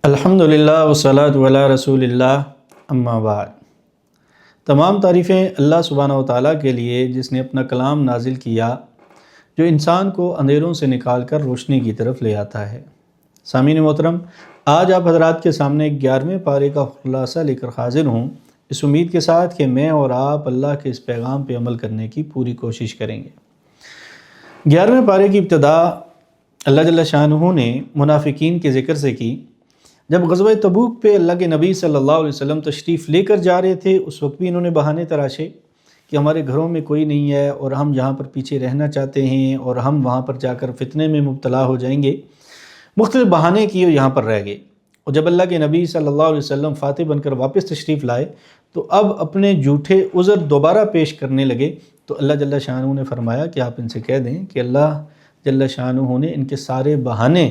الحمدللہ والصلاۃ علی رسول اللہ، اما بعد۔ تمام تعریفیں اللہ سبحانہ و تعالیٰ کے لیے جس نے اپنا کلام نازل کیا جو انسان کو اندھیروں سے نکال کر روشنی کی طرف لے آتا ہے۔ سامعین محترم، آج آپ حضرات کے سامنے 11ویں پارے کا خلاصہ لے کر حاضر ہوں، اس امید کے ساتھ کہ میں اور آپ اللہ کے اس پیغام پہ عمل کرنے کی پوری کوشش کریں گے۔ 11ویں پارے کی ابتدا اللہ جل شانہ نے منافقین کے ذکر سے کی۔ جب غزوہ تبوک پہ اللہ کے نبی صلی اللہ علیہ وسلم تشریف لے کر جا رہے تھے، اس وقت بھی انہوں نے بہانے تراشے کہ ہمارے گھروں میں کوئی نہیں ہے اور ہم جہاں پر پیچھے رہنا چاہتے ہیں اور ہم وہاں پر جا کر فتنے میں مبتلا ہو جائیں گے، مختلف بہانے کیے یہاں پر رہ گئے۔ اور جب اللہ کے نبی صلی اللہ علیہ وسلم فاتح بن کر واپس تشریف لائے تو اب اپنے جھوٹے عذر دوبارہ پیش کرنے لگے، تو اللہ جل شانہ نے فرمایا کہ آپ ان سے کہہ دیں کہ اللہ جل شانہ نے ان کے سارے بہانے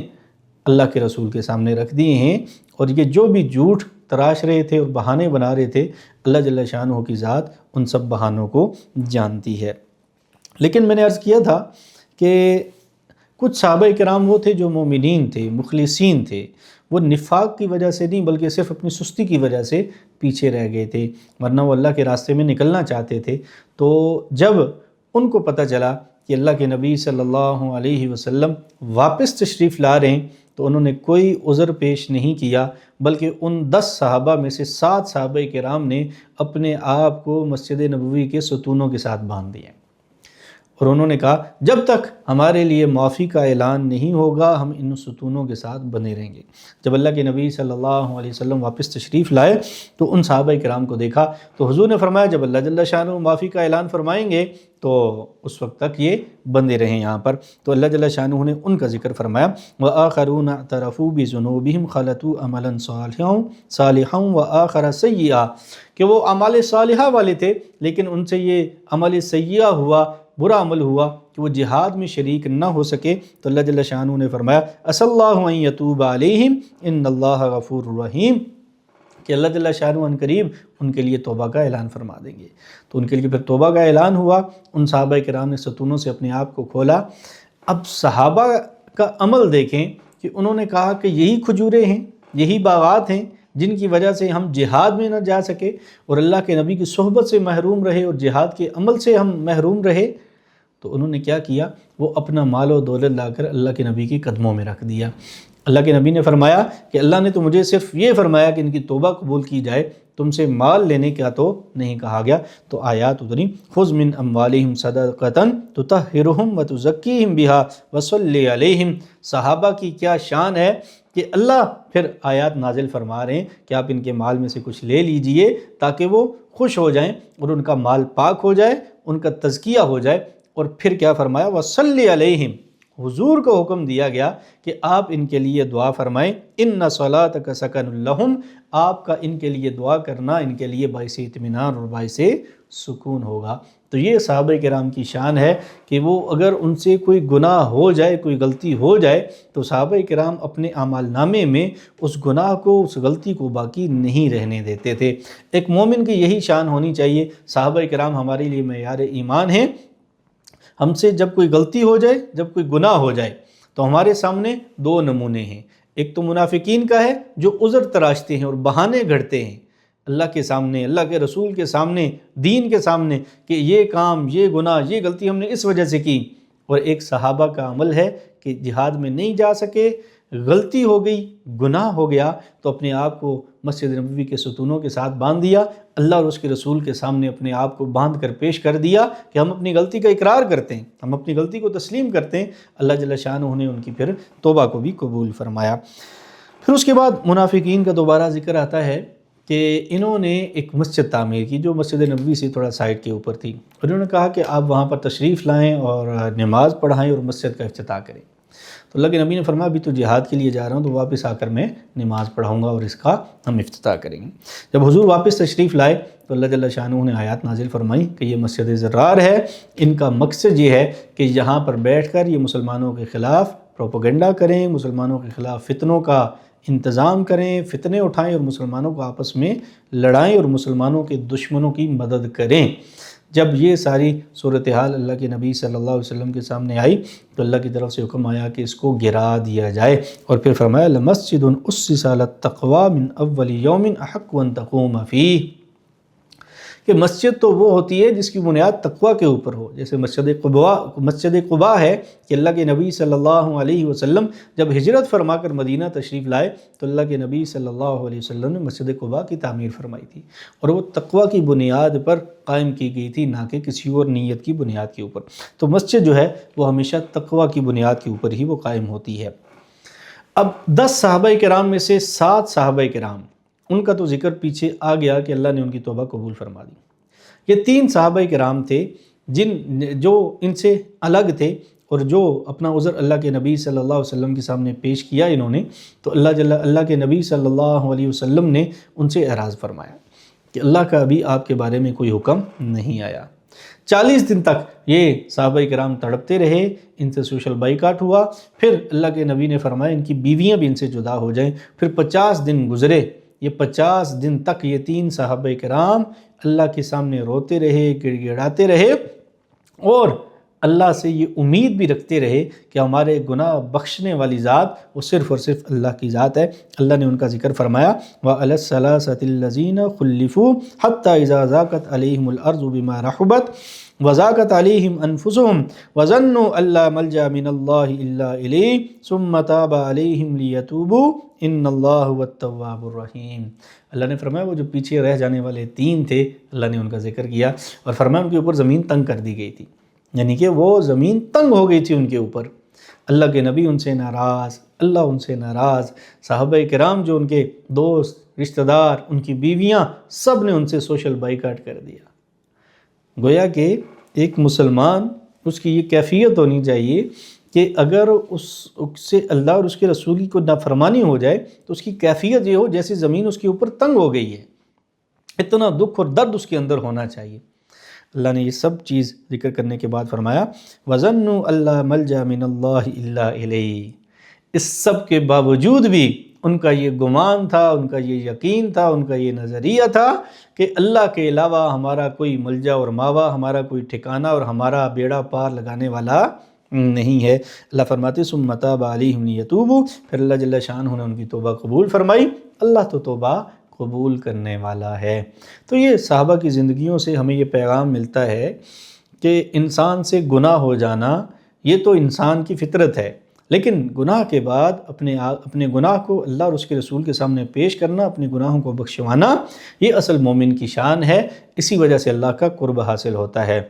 اللہ کے رسول کے سامنے رکھ دیے ہیں، اور یہ جو بھی جھوٹ تراش رہے تھے اور بہانے بنا رہے تھے، اللہ جل شانہ کی ذات ان سب بہانوں کو جانتی ہے۔ لیکن میں نے عرض کیا تھا کہ کچھ صحابہ کرام وہ تھے جو مومنین تھے، مخلصین تھے، وہ نفاق کی وجہ سے نہیں بلکہ صرف اپنی سستی کی وجہ سے پیچھے رہ گئے تھے، ورنہ وہ اللہ کے راستے میں نکلنا چاہتے تھے۔ تو جب ان کو پتہ چلا کہ اللہ کے نبی صلی اللہ علیہ وسلم واپس تشریف لا رہے ہیں، تو انہوں نے کوئی عذر پیش نہیں کیا، بلکہ ان 10 صحابہ میں سے 7 صحابہ کرام نے اپنے آپ کو مسجد نبوی کے ستونوں کے ساتھ باندھ دیا، اور انہوں نے کہا جب تک ہمارے لیے معافی کا اعلان نہیں ہوگا ہم ان ستونوں کے ساتھ بنے رہیں گے۔ جب اللہ کے نبی صلی اللہ علیہ وسلم واپس تشریف لائے تو ان صحابہ کرام کو دیکھا تو حضور نے فرمایا جب اللہ جل شانہ معافی کا اعلان فرمائیں گے تو اس وقت تک یہ بندے رہیں یہاں پر۔ تو اللہ جل شانہ نے ان کا ذکر فرمایا وَآخَرُونَ اعْتَرَفُوا بِذُنُوبِهِمْ خَلَطُوا عَمَلًا صَالِحًا وَآخَرَ سَيِّئًا، کہ وہ اعمال صالحہ والے تھے لیکن ان سے یہ عمل سیئہ ہوا، برا عمل ہوا کہ وہ جہاد میں شریک نہ ہو سکے، تو اللہ جل شانہ نے فرمایا عَسَى اللَّهُ أَن يَتُوبَ عَلَيْهِمْ إِنَّ اللَّهَ غَفُورٌ رَحِيمٌ، کہ اللہ جل شانہ ان قریب ان کے لیے توبہ کا اعلان فرما دیں گے۔ تو ان کے لیے پھر توبہ کا اعلان ہوا، ان صحابہ کرام نے ستونوں سے اپنے آپ کو کھولا۔ اب صحابہ کا عمل دیکھیں کہ انہوں نے کہا کہ یہی کھجوریں ہیں، یہی باغات ہیں جن کی وجہ سے ہم جہاد میں نہ جا سکے اور اللہ کے نبی کی صحبت سے محروم رہے اور جہاد کے عمل سے ہم محروم رہے۔ تو انہوں نے کیا کیا، وہ اپنا مال و دولت لا کر اللہ کے نبی کی قدموں میں رکھ دیا۔ اللہ کے نبی نے فرمایا کہ اللہ نے تو مجھے صرف یہ فرمایا کہ ان کی توبہ قبول کی جائے، تم سے مال لینے کا تو نہیں کہا گیا۔ تو آیات اتری خُذْ مِنْ أَمْوَالِهِمْ صَدَقَةً تُطَهِّرُهُمْ وَتُزَكِّيهِمْ بِهَا وَصَلِّ عَلَيْهِمْ۔ صحابہ کی کیا شان ہے کہ اللہ پھر آیات نازل فرما رہے ہیں کہ آپ ان کے مال میں سے کچھ لے لیجئے تاکہ وہ خوش ہو جائیں اور ان کا مال پاک ہو جائے، ان کا تزکیہ ہو جائے۔ اور پھر کیا فرمایا وَصَلِّ عَلَيْهِمْ، حضور کو حکم دیا گیا کہ آپ ان کے لیے دعا فرمائیں، اِنَّ صَلَاتَكَ سَكَنٌ لَهُمْ، آپ کا ان کے لیے دعا کرنا ان کے لیے باعث اطمینان اور باعث سکون ہوگا۔ تو یہ صحابہ کرام کی شان ہے کہ وہ اگر ان سے کوئی گناہ ہو جائے، کوئی غلطی ہو جائے، تو صحابہ کرام اپنے اعمال نامے میں اس گناہ کو، اس غلطی کو باقی نہیں رہنے دیتے تھے۔ ایک مومن کی یہی شان ہونی چاہیے۔ صحابہ کرام ہمارے لیے معیار ایمان ہیں۔ ہم سے جب کوئی غلطی ہو جائے، جب کوئی گناہ ہو جائے، تو ہمارے سامنے 2 نمونے ہیں۔ ایک تو منافقین کا ہے جو عذر تراشتے ہیں اور بہانے گھڑتے ہیں اللہ کے سامنے، اللہ کے رسول کے سامنے، دین کے سامنے، کہ یہ کام، یہ گناہ، یہ غلطی ہم نے اس وجہ سے کی۔ اور ایک صحابہ کا عمل ہے کہ جہاد میں نہیں جا سکے، غلطی ہو گئی، گناہ ہو گیا، تو اپنے آپ کو مسجد نبوی کے ستونوں کے ساتھ باندھ دیا، اللہ اور اس کے رسول کے سامنے اپنے آپ کو باندھ کر پیش کر دیا کہ ہم اپنی غلطی کا اقرار کرتے ہیں، ہم اپنی غلطی کو تسلیم کرتے ہیں۔ اللہ جل شانہ نے ان کی پھر توبہ کو بھی قبول فرمایا۔ پھر اس کے بعد منافقین کا دوبارہ ذکر آتا ہے کہ انہوں نے ایک مسجد تعمیر کی جو مسجد نبوی سے تھوڑا سائڈ کے اوپر تھی، اور انہوں نے کہا کہ آپ وہاں پر تشریف لائیں اور نماز پڑھائیں اور مسجد کا افتتاح کریں۔ تو اللہ کے نبی نے فرمایا ابھی تو جہاد کے لیے جا رہا ہوں، تو واپس آ کر میں نماز پڑھاؤں گا اور اس کا ہم افتتاح کریں گے۔ جب حضور واپس تشریف لائے تو اللہ جل شانہ نے آیات نازل فرمائی کہ یہ مسجد زرار ہے، ان کا مقصد یہ ہے کہ یہاں پر بیٹھ کر یہ مسلمانوں کے خلاف پروپیگنڈا کریں، مسلمانوں کے خلاف فتنوں کا انتظام کریں، فتنے اٹھائیں اور مسلمانوں کو آپس میں لڑائیں اور مسلمانوں کے دشمنوں کی مدد کریں۔ جب یہ ساری صورتحال اللہ کے نبی صلی اللہ علیہ وسلم کے سامنے آئی تو اللہ کی طرف سے حکم آیا کہ اس کو گرا دیا جائے، اور پھر فرمایا لَمَسْجِدٌ أُسِّسَ عَلَى التَّقْوَى مِنْ أَوَّلِ يَوْمٍ أَحَقُّ أَن تَقُومَ فِيهِ، کہ مسجد تو وہ ہوتی ہے جس کی بنیاد تقوی کے اوپر ہو۔ جیسے مسجد قباء ہے کہ اللہ کے نبی صلی اللہ علیہ وسلم جب ہجرت فرما کر مدینہ تشریف لائے تو اللہ کے نبی صلی اللہ علیہ وسلم نے مسجد قباء کی تعمیر فرمائی تھی، اور وہ تقوی کی بنیاد پر قائم کی گئی تھی، نہ کہ کسی اور نیت کی بنیاد کے اوپر۔ تو مسجد جو ہے وہ ہمیشہ تقوی کی بنیاد کے اوپر ہی وہ قائم ہوتی ہے۔ اب 10 صحابہ کرام میں سے 7 صحابہ کرام، ان کا تو ذکر پیچھے آ گیا کہ اللہ نے ان کی توبہ قبول فرما دی۔ یہ 3 صحابہ کرام تھے جو ان سے الگ تھے، اور جو اپنا عذر اللہ کے نبی صلی اللہ علیہ وسلم کے سامنے پیش کیا انہوں نے، تو اللہ کے نبی صلی اللہ علیہ وسلم نے ان سے اعراض فرمایا کہ اللہ کا ابھی آپ کے بارے میں کوئی حکم نہیں آیا۔ 40 دن تک یہ صحابہ کرام تڑپتے رہے، ان سے سوشل بائیکاٹ ہوا، پھر اللہ کے نبی نے فرمایا ان کی بیویاں بھی ان سے جدا ہو جائیں۔ پھر 50 دن گزرے، یہ 50 دن تک یہ 3 صحابہ کرام اللہ کے سامنے روتے رہے، گڑ گڑاتے رہے، اور اللہ سے یہ امید بھی رکھتے رہے کہ ہمارے گناہ بخشنے والی ذات وہ صرف اور صرف اللہ کی ذات ہے۔ اللہ نے ان کا ذکر فرمایا وَعَلَى الثَّلَاثَةِ الَّذِينَ خُلِّفُوا حَتَّى إِذَا ضَاقَتْ عَلَيْهِمُ الْأَرْضُ بِمَا رَحُبَتْ وَضَاقَتْ عَلَيْهِمْ أَنفُسُهُمْ وَظَنُّوا أَن لَّا مَلْجَأَ مِنَ اللَّهِ إِلَّا إِلَيْهِ ثُمَّ تَابَ عَلَيْهِمْ لِيَتُوبُوا إِنَّ اللَّهَ هُوَ التَّوَّابُ الرَّحِيمُ۔ اللہ نے فرمایا وہ جو پیچھے رہ جانے والے 3 تھے، اللہ نے ان کا ذکر کیا اور فرمایا ان کے اوپر زمین تنگ کر دی گئی تھی، یعنی کہ وہ زمین تنگ ہو گئی تھی ان کے اوپر۔ اللہ کے نبی ان سے ناراض، اللہ ان سے ناراض، صحابہ کرام جو ان کے دوست، رشتہ دار، ان کی بیویاں، سب نے ان سے سوشل بائیکاٹ کر دیا۔ گویا کہ ایک مسلمان، اس کی یہ کیفیت ہونی چاہیے کہ اگر اس سے اللہ اور اس کے رسول کی کوئی نافرمانی ہو جائے تو اس کی کیفیت یہ ہو جیسے زمین اس کے اوپر تنگ ہو گئی ہے، اتنا دکھ اور درد اس کے اندر ہونا چاہیے۔ اللہ نے یہ سب چیز ذکر کرنے کے بعد فرمایا وَظَنُّوا أَن لَّا مَلْجَأَ مِنَ اللَّهِ إِلَّا إِلَيْهِ، اس سب کے باوجود بھی ان کا یہ گمان تھا، ان کا یہ یقین تھا، ان کا یہ نظریہ تھا کہ اللہ کے علاوہ ہمارا کوئی ملجا اور ماوا، ہمارا کوئی ٹھکانہ اور ہمارا بیڑا پار لگانے والا نہیں ہے۔ اللہ فرماتے ثُمَّ تَابَ عَلَيْهِمْ لِيَتُوبُوا، پھر اللہ جل شانہ نے ان کی توبہ قبول فرمائی۔ اللہ تو توبہ قبول کرنے والا ہے۔ تو یہ صحابہ کی زندگیوں سے ہمیں یہ پیغام ملتا ہے کہ انسان سے گناہ ہو جانا یہ تو انسان کی فطرت ہے، لیکن گناہ کے بعد اپنے گناہ کو اللہ اور اس کے رسول کے سامنے پیش کرنا، اپنے گناہوں کو بخشوانا، یہ اصل مومن کی شان ہے۔ اسی وجہ سے اللہ کا قرب حاصل ہوتا ہے۔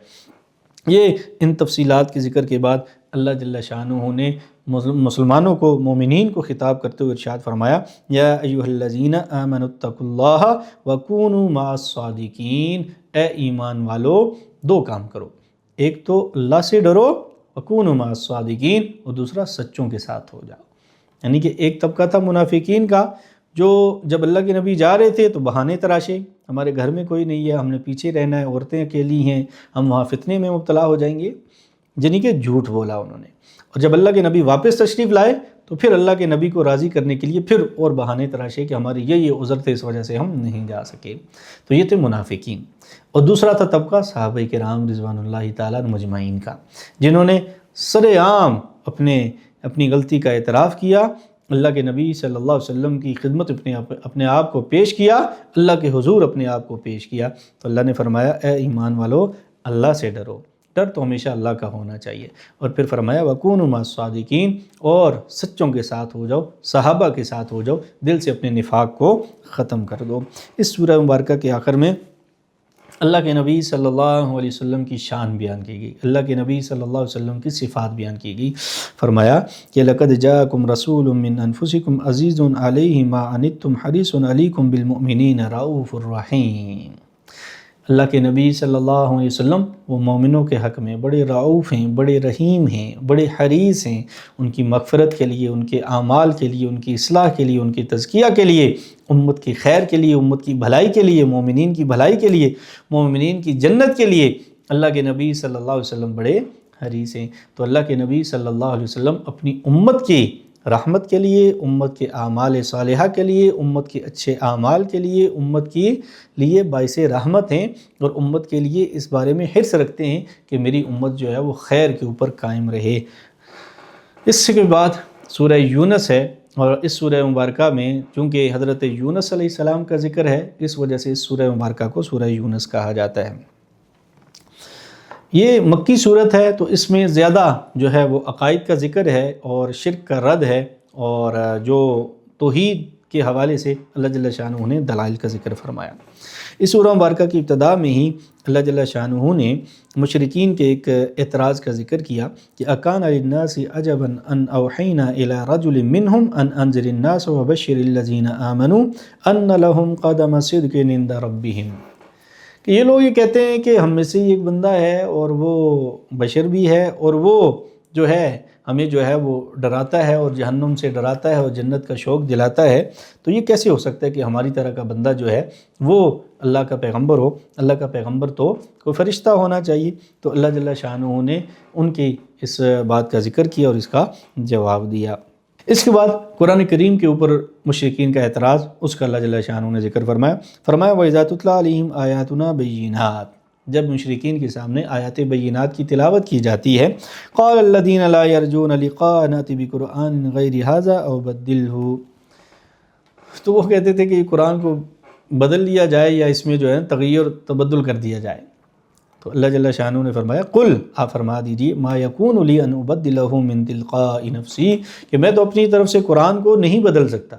یہ ان تفصیلات کے ذکر کے بعد اللہ جل شانہ نے مسلمانوں کو، مومنین کو خطاب کرتے ہوئے ارشاد فرمایا یا ایھا الذین آمنوا اتقوا اللہ وکونوا مع الصادقین، اے ایمان والو 2 کام کرو، ایک تو اللہ سے ڈرو وکونوا مع الصادقین، اور دوسرا سچوں کے ساتھ ہو جاؤ۔ یعنی کہ ایک طبقہ تھا منافقین کا جو جب اللہ کے نبی جا رہے تھے تو بہانے تراشے، ہمارے گھر میں کوئی نہیں ہے، ہم نے پیچھے رہنا ہے، عورتیں اکیلی ہیں، ہم وہاں فتنے میں مبتلا ہو جائیں گے، یعنی کہ جھوٹ بولا انہوں نے۔ اور جب اللہ کے نبی واپس تشریف لائے تو پھر اللہ کے نبی کو راضی کرنے کے لیے پھر اور بہانے تراشے کہ ہمارے یہ عذر تھے، اس وجہ سے ہم نہیں جا سکے۔ تو یہ تھے منافقین۔ اور دوسرا تھا طبقہ صحابہ کرام رضوان اللہ تعالیٰ مجمعین کا، جنہوں نے سر عام اپنی غلطی کا اعتراف کیا، اللہ کے نبی صلی اللہ علیہ وسلم کی خدمت اپنے آپ کو پیش کیا، اللہ کے حضور اپنے آپ کو پیش کیا۔ تو اللہ نے فرمایا اے ایمان والو اللہ سے ڈرو، ڈر تو ہمیشہ اللہ کا ہونا چاہیے، اور پھر فرمایا وَكُونُوا مَعَ الصَّادِقِينَ، اور سچوں کے ساتھ ہو جاؤ، صحابہ کے ساتھ ہو جاؤ، دل سے اپنے نفاق کو ختم کر دو۔ اس سورہ مبارکہ کے آخر میں اللہ کے نبی صلی اللہ علیہ وسلم کی شان بیان کی گئی، اللہ کے نبی صلی اللہ علیہ وسلم کی صفات بیان کی گئی۔ فرمایا کہ لَقَدْ جَاءَكُمْ رَسُولٌ مِّنْ أَنفُسِكُمْ عَزِيزٌ عَلَيْهِ مَا عَنِتُّمْ حَرِيصٌ عَلَيْكُمْ بِالْمُؤْمِنِينَ رَءُوفٌ رَحِيمٌ۔ اللہ کے نبی صلی اللہ علیہ وسلم وہ مومنوں کے حق میں بڑے رعوف ہیں، بڑے رحیم ہیں، بڑے حریص ہیں، ان کی مغفرت کے لیے، ان کے اعمال کے لیے، ان کی اصلاح کے لیے، ان کی تزکیہ کے لیے، امت کی خیر کے لیے، امت کی بھلائی کے لیے، مومنین کی بھلائی کے لیے، مومنین کی جنت کے لیے اللہ کے نبی صلی اللہ علیہ وسلم بڑے حریص ہیں۔ تو اللہ کے نبی صلی اللہ علیہ وسلم اپنی امت کی رحمت کے لیے، امت کے اعمال صالحہ کے لیے، امت کے اچھے اعمال کے لیے، امت کے لیے باعث رحمت ہیں، اور امت کے لیے اس بارے میں حرص رکھتے ہیں کہ میری امت جو ہے وہ خیر کے اوپر قائم رہے۔ اس کے بعد سورہ یونس ہے، اور اس سورہ مبارکہ میں چونکہ حضرت یونس علیہ السلام کا ذکر ہے، اس وجہ سے اس سورہ مبارکہ کو سورہ یونس کہا جاتا ہے۔ یہ مکی صورت ہے، تو اس میں زیادہ جو ہے وہ عقائد کا ذکر ہے اور شرک کا رد ہے، اور جو توحید کے حوالے سے اللہ جل شانہ نے دلائل کا ذکر فرمایا۔ اس سورہ مبارکہ کی ابتدا میں ہی اللہ جل شانہ نے مشرکین کے ایک اعتراض کا ذکر کیا کہ اکان للناس عجبا ان اوحینا الی رجل منہم ان انذر الناس وبشر الذین آمنوا ان لهم قدم صدق عند ربہم، کہ یہ لوگ یہ کہتے ہیں کہ ہم میں سے ہی ایک بندہ ہے اور وہ بشر بھی ہے، اور وہ جو ہے ہمیں جو ہے وہ ڈراتا ہے اور جہنم سے ڈراتا ہے اور جنت کا شوق دلاتا ہے، تو یہ کیسے ہو سکتا ہے کہ ہماری طرح کا بندہ جو ہے وہ اللہ کا پیغمبر ہو؟ اللہ کا پیغمبر تو کوئی فرشتہ ہونا چاہیے۔ تو اللہ جل شانہ نے ان کی اس بات کا ذکر کیا اور اس کا جواب دیا۔ اس کے بعد قرآن کریم کے اوپر مشرکین کا اعتراض، اس کا اللہ جل شانہ نے ذکر فرمایا۔ وَإِذَا تُتْلَىٰ عَلَيْهِمْ آيَاتُنَا بَيِّنَاتٍ، جب مشرکین کے سامنے آیات بینات کی تلاوت کی جاتی ہے، قَالَ الَّذِينَ لَا يَرْجُونَ لِقَاءَنَا نَأْتِ بِقُرْآنٍ غَيْرِ هَٰذَا أَوْ بَدِّلْهُ، تو وہ کہتے تھے کہ قرآن کو بدل لیا جائے یا اس میں جو ہے تغیر تبدل کر دیا جائے۔ تو اللہ جل شانہ نے فرمایا قل، آپ فرما دیجئے، ما یکون لی ان ابدلہ من تلقاء نفسی، کہ میں تو اپنی طرف سے قرآن کو نہیں بدل سکتا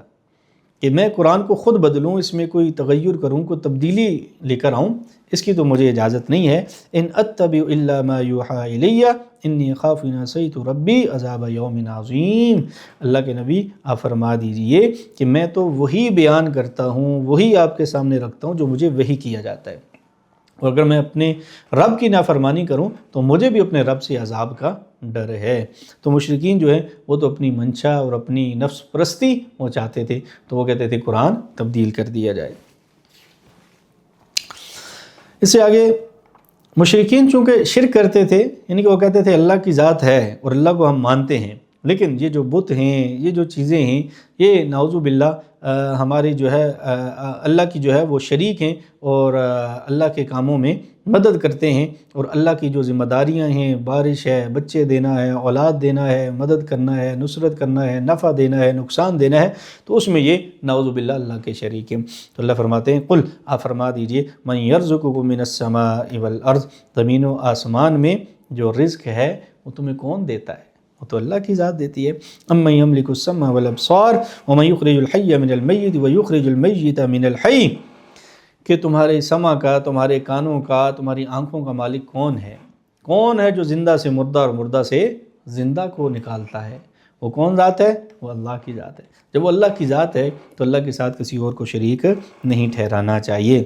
کہ میں قرآن کو خود بدلوں، اس میں کوئی تغیر کروں، کوئی تبدیلی لے کر آؤں، اس کی تو مجھے اجازت نہیں ہے۔ ان اتبع الا ما یوحی الی انی اخاف ان عصیت ربی عذاب یوم عظیم، اللہ کے نبی آپ فرما دیجئے کہ میں تو وہی بیان کرتا ہوں، وہی آپ کے سامنے رکھتا ہوں جو مجھے وحی کیا جاتا ہے، اور اگر میں اپنے رب کی نافرمانی کروں تو مجھے بھی اپنے رب سے عذاب کا ڈر ہے۔ تو مشرکین جو ہے وہ تو اپنی منشا اور اپنی نفس پرستی وہ چاہتے تھے، تو وہ کہتے تھے قرآن تبدیل کر دیا جائے۔ اس سے آگے مشرکین چونکہ شرک کرتے تھے، یعنی کہ وہ کہتے تھے اللہ کی ذات ہے اور اللہ کو ہم مانتے ہیں، لیکن یہ جو بت ہیں، یہ جو چیزیں ہیں، یہ نعوذ باللہ ہماری جو ہے اللہ کی جو ہے وہ شریک ہیں، اور اللہ کے کاموں میں مدد کرتے ہیں، اور اللہ کی جو ذمہ داریاں ہیں، بارش ہے، بچے دینا ہے، اولاد دینا ہے، مدد کرنا ہے، نصرت کرنا ہے، نفع دینا ہے، نقصان دینا ہے، تو اس میں یہ نعوذ باللہ اللہ کے شریک ہیں۔ تو اللہ فرماتے ہیں قل، آپ فرما دیجئے، من یرزقکم من السماء والارض، زمین و آسمان میں جو رزق ہے وہ تمہیں کون دیتا ہے؟ وہ تو اللہ کی ذات دیتی ہے۔ امن یملک السمع والابصار ومن یخرج الحی من المیت ویخرج المیت من الحی، کہ تمہارے سمع کا، تمہارے کانوں کا، تمہاری آنکھوں کا مالک کون ہے؟ کون ہے جو زندہ سے مردہ اور مردہ سے زندہ کو نکالتا ہے؟ وہ کون ذات ہے؟ وہ اللہ کی ذات ہے۔ جب وہ اللہ کی ذات ہے تو اللہ کے ساتھ کسی اور کو شریک نہیں ٹھہرانا چاہیے۔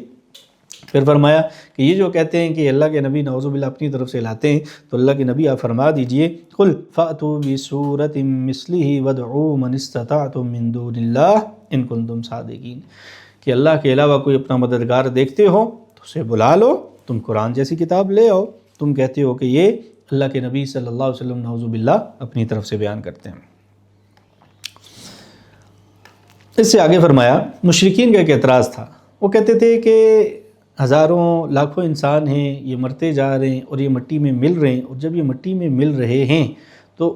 پھر فرمایا کہ یہ جو کہتے ہیں کہ اللہ کے نبی نعوذ باللہ اپنی طرف سے لاتے ہیں، تو اللہ کے نبی آپ فرما دیجئے قل فأتوا بسورۃ مثلہ وادعوا من استطعتم من دون اللہ ان کنتم صادقین، کہ اللہ کے علاوہ کوئی اپنا مددگار دیکھتے ہو تو اسے بلا لو، تم قرآن جیسی کتاب لے آؤ، تم کہتے ہو کہ یہ اللہ کے نبی صلی اللہ علیہ وسلم نعوذ باللہ اپنی طرف سے بیان کرتے ہیں۔ اس سے آگے فرمایا مشرکین کا ایک اعتراض تھا، وہ کہتے تھے کہ ہزاروں لاکھوں انسان ہیں، یہ مرتے جا رہے ہیں اور یہ مٹی میں مل رہے ہیں، اور جب یہ مٹی میں مل رہے ہیں تو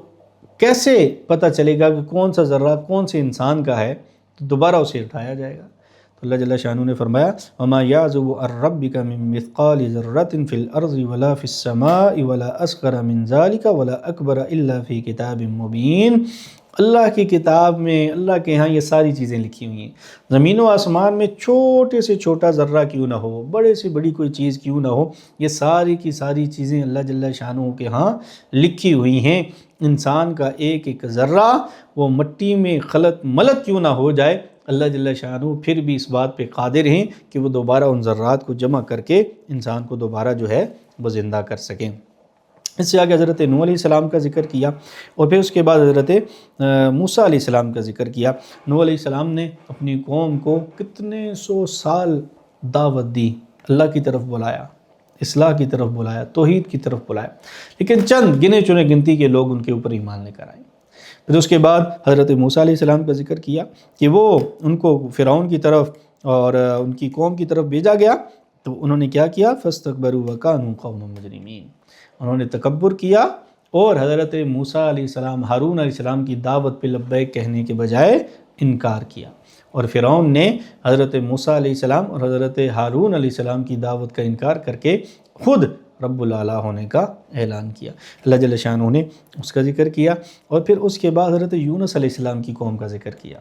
کیسے پتہ چلے گا کہ کون سا ذرہ کون سے انسان کا ہے؟ تو دوبارہ اسے اٹھایا جائے گا۔ تو اللہ جل شانہ نے فرمایا وما یعزب عن ربک من مثقال ذرۃ فی الارض ولا فی السماء ولا اصغر من ذلک ولا اکبر الا فی کتاب مبین، اللہ کی کتاب میں، اللہ کے ہاں یہ ساری چیزیں لکھی ہوئی ہیں۔ زمین و آسمان میں چھوٹے سے چھوٹا ذرہ کیوں نہ ہو، بڑے سے بڑی کوئی چیز کیوں نہ ہو، یہ ساری کی ساری چیزیں اللہ جل شانہ کے ہاں لکھی ہوئی ہیں۔ انسان کا ایک ایک ذرہ وہ مٹی میں خلط ملت کیوں نہ ہو جائے، اللہ جل شانہ پھر بھی اس بات پہ قادر ہیں کہ وہ دوبارہ ان ذرات کو جمع کر کے انسان کو دوبارہ جو ہے وہ زندہ کر سکیں۔ اس سے آگے حضرت نوح علیہ السلام کا ذکر کیا، اور پھر اس کے بعد حضرت موسیٰ علیہ السلام کا ذکر کیا۔ نوح علیہ السلام نے اپنی قوم کو کتنے سو سال دعوت دی، اللہ کی طرف بلایا، اصلاح کی طرف بلایا، توحید کی طرف بلایا، لیکن چند گنے چنے گنتی کے لوگ ان کے اوپر ایمان لے کر آئے۔ پھر اس کے بعد حضرت موسیٰ علیہ السلام کا ذکر کیا کہ وہ ان کو فرعون کی طرف اور ان کی قوم کی طرف بھیجا گیا تو انہوں نے کیا کیا، فَاسْتَكْبَرُوا وَكَانُوا قَوْمًا مُجْرِمِينَ، انہوں نے تکبر کیا اور حضرت موسیٰ علیہ السلام، ہارون علیہ السلام کی دعوت پہ لبیک کہنے کے بجائے انکار کیا، اور فرعون نے حضرت موسیٰ علیہ السلام اور حضرت ہارون علیہ السلام کی دعوت کا انکار کر کے خود رب العلیٰ ہونے کا اعلان کیا۔ اللہ جل شانہ نے اس کا ذکر کیا، اور پھر اس کے بعد حضرت یونس علیہ السلام کی قوم کا ذکر کیا،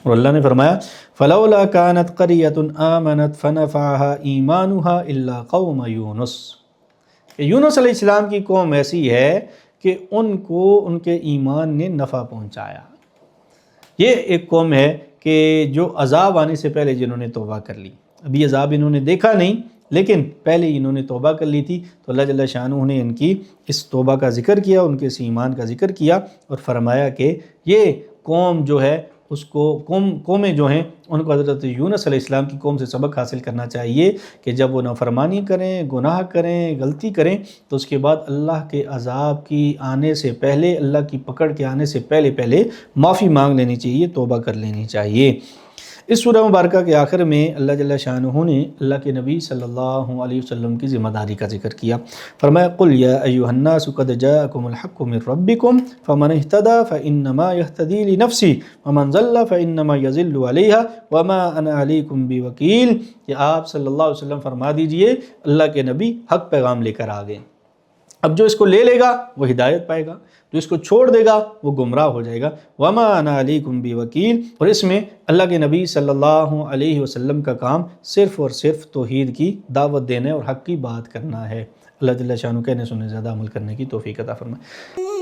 اور اللہ نے فرمایا فَلَوْلَا كَانَتْ قَرْيَةٌ آمَنَتْ فَنَفَعَهَا إِيمَانُهَا إِلَّا قَوْمَ یونس، کہ یونس علیہ السلام کی قوم ایسی ہے کہ ان کو ان کے ایمان نے نفع پہنچایا۔ یہ ایک قوم ہے کہ جو عذاب آنے سے پہلے جنہوں نے توبہ کر لی، ابھی عذاب انہوں نے دیکھا نہیں لیکن پہلے انہوں نے توبہ کر لی تھی، تو اللہ جل شانہ نے ان کی اس توبہ کا ذکر کیا، ان کے اس ایمان کا ذکر کیا، اور فرمایا کہ یہ قوم جو ہے اس کو قومیں جو ہیں ان کو حضرت یونس علیہ السلام کی قوم سے سبق حاصل کرنا چاہیے کہ جب وہ نافرمانی کریں، گناہ کریں، غلطی کریں تو اس کے بعد اللہ کے عذاب کی آنے سے پہلے، اللہ کی پکڑ کے آنے سے پہلے معافی مانگ لینی چاہیے، توبہ کر لینی چاہیے۔ اس سورہ مبارکہ کے آخر میں اللہ جل شانہ نے اللہ کے نبی صلی اللہ علیہ وسلم کی ذمہ داری کا ذکر کیا، فرمایا قُلْ يَا أَيُّهَا النَّاسُ قَدْ جَاءَكُمُ الْحَقُّ مِنْ رَبِّكُمْ فَمَنِ اهْتَدَىٰ فَإِنَّمَا يَهْتَدِي لِنَفْسِهِ وَمَنْ ضَلَّ فَإِنَّمَا يَضِلُّ عَلَيْهَا وَمَا أَنَا عَلَيْكُمْ بِوَكِيلٍ، کہ آپ صلی اللہ علیہ وسلم فرما دیجئے اللہ کے نبی حق پیغام لے کر آ گئے، اب جو اس کو لے لے گا وہ ہدایت پائے گا، جو اس کو چھوڑ دے گا وہ گمراہ ہو جائے گا۔ وَمَا أَنَا عَلَيْكُمْ بِوَكِيلٍ، اور اس میں اللہ کے نبی صلی اللہ علیہ وسلم کا کام صرف اور صرف توحید کی دعوت دینے اور حق کی بات کرنا ہے۔ اللہ جل شانہ کہنے سننے زیادہ عمل کرنے کی توفیق عطا فرمائے۔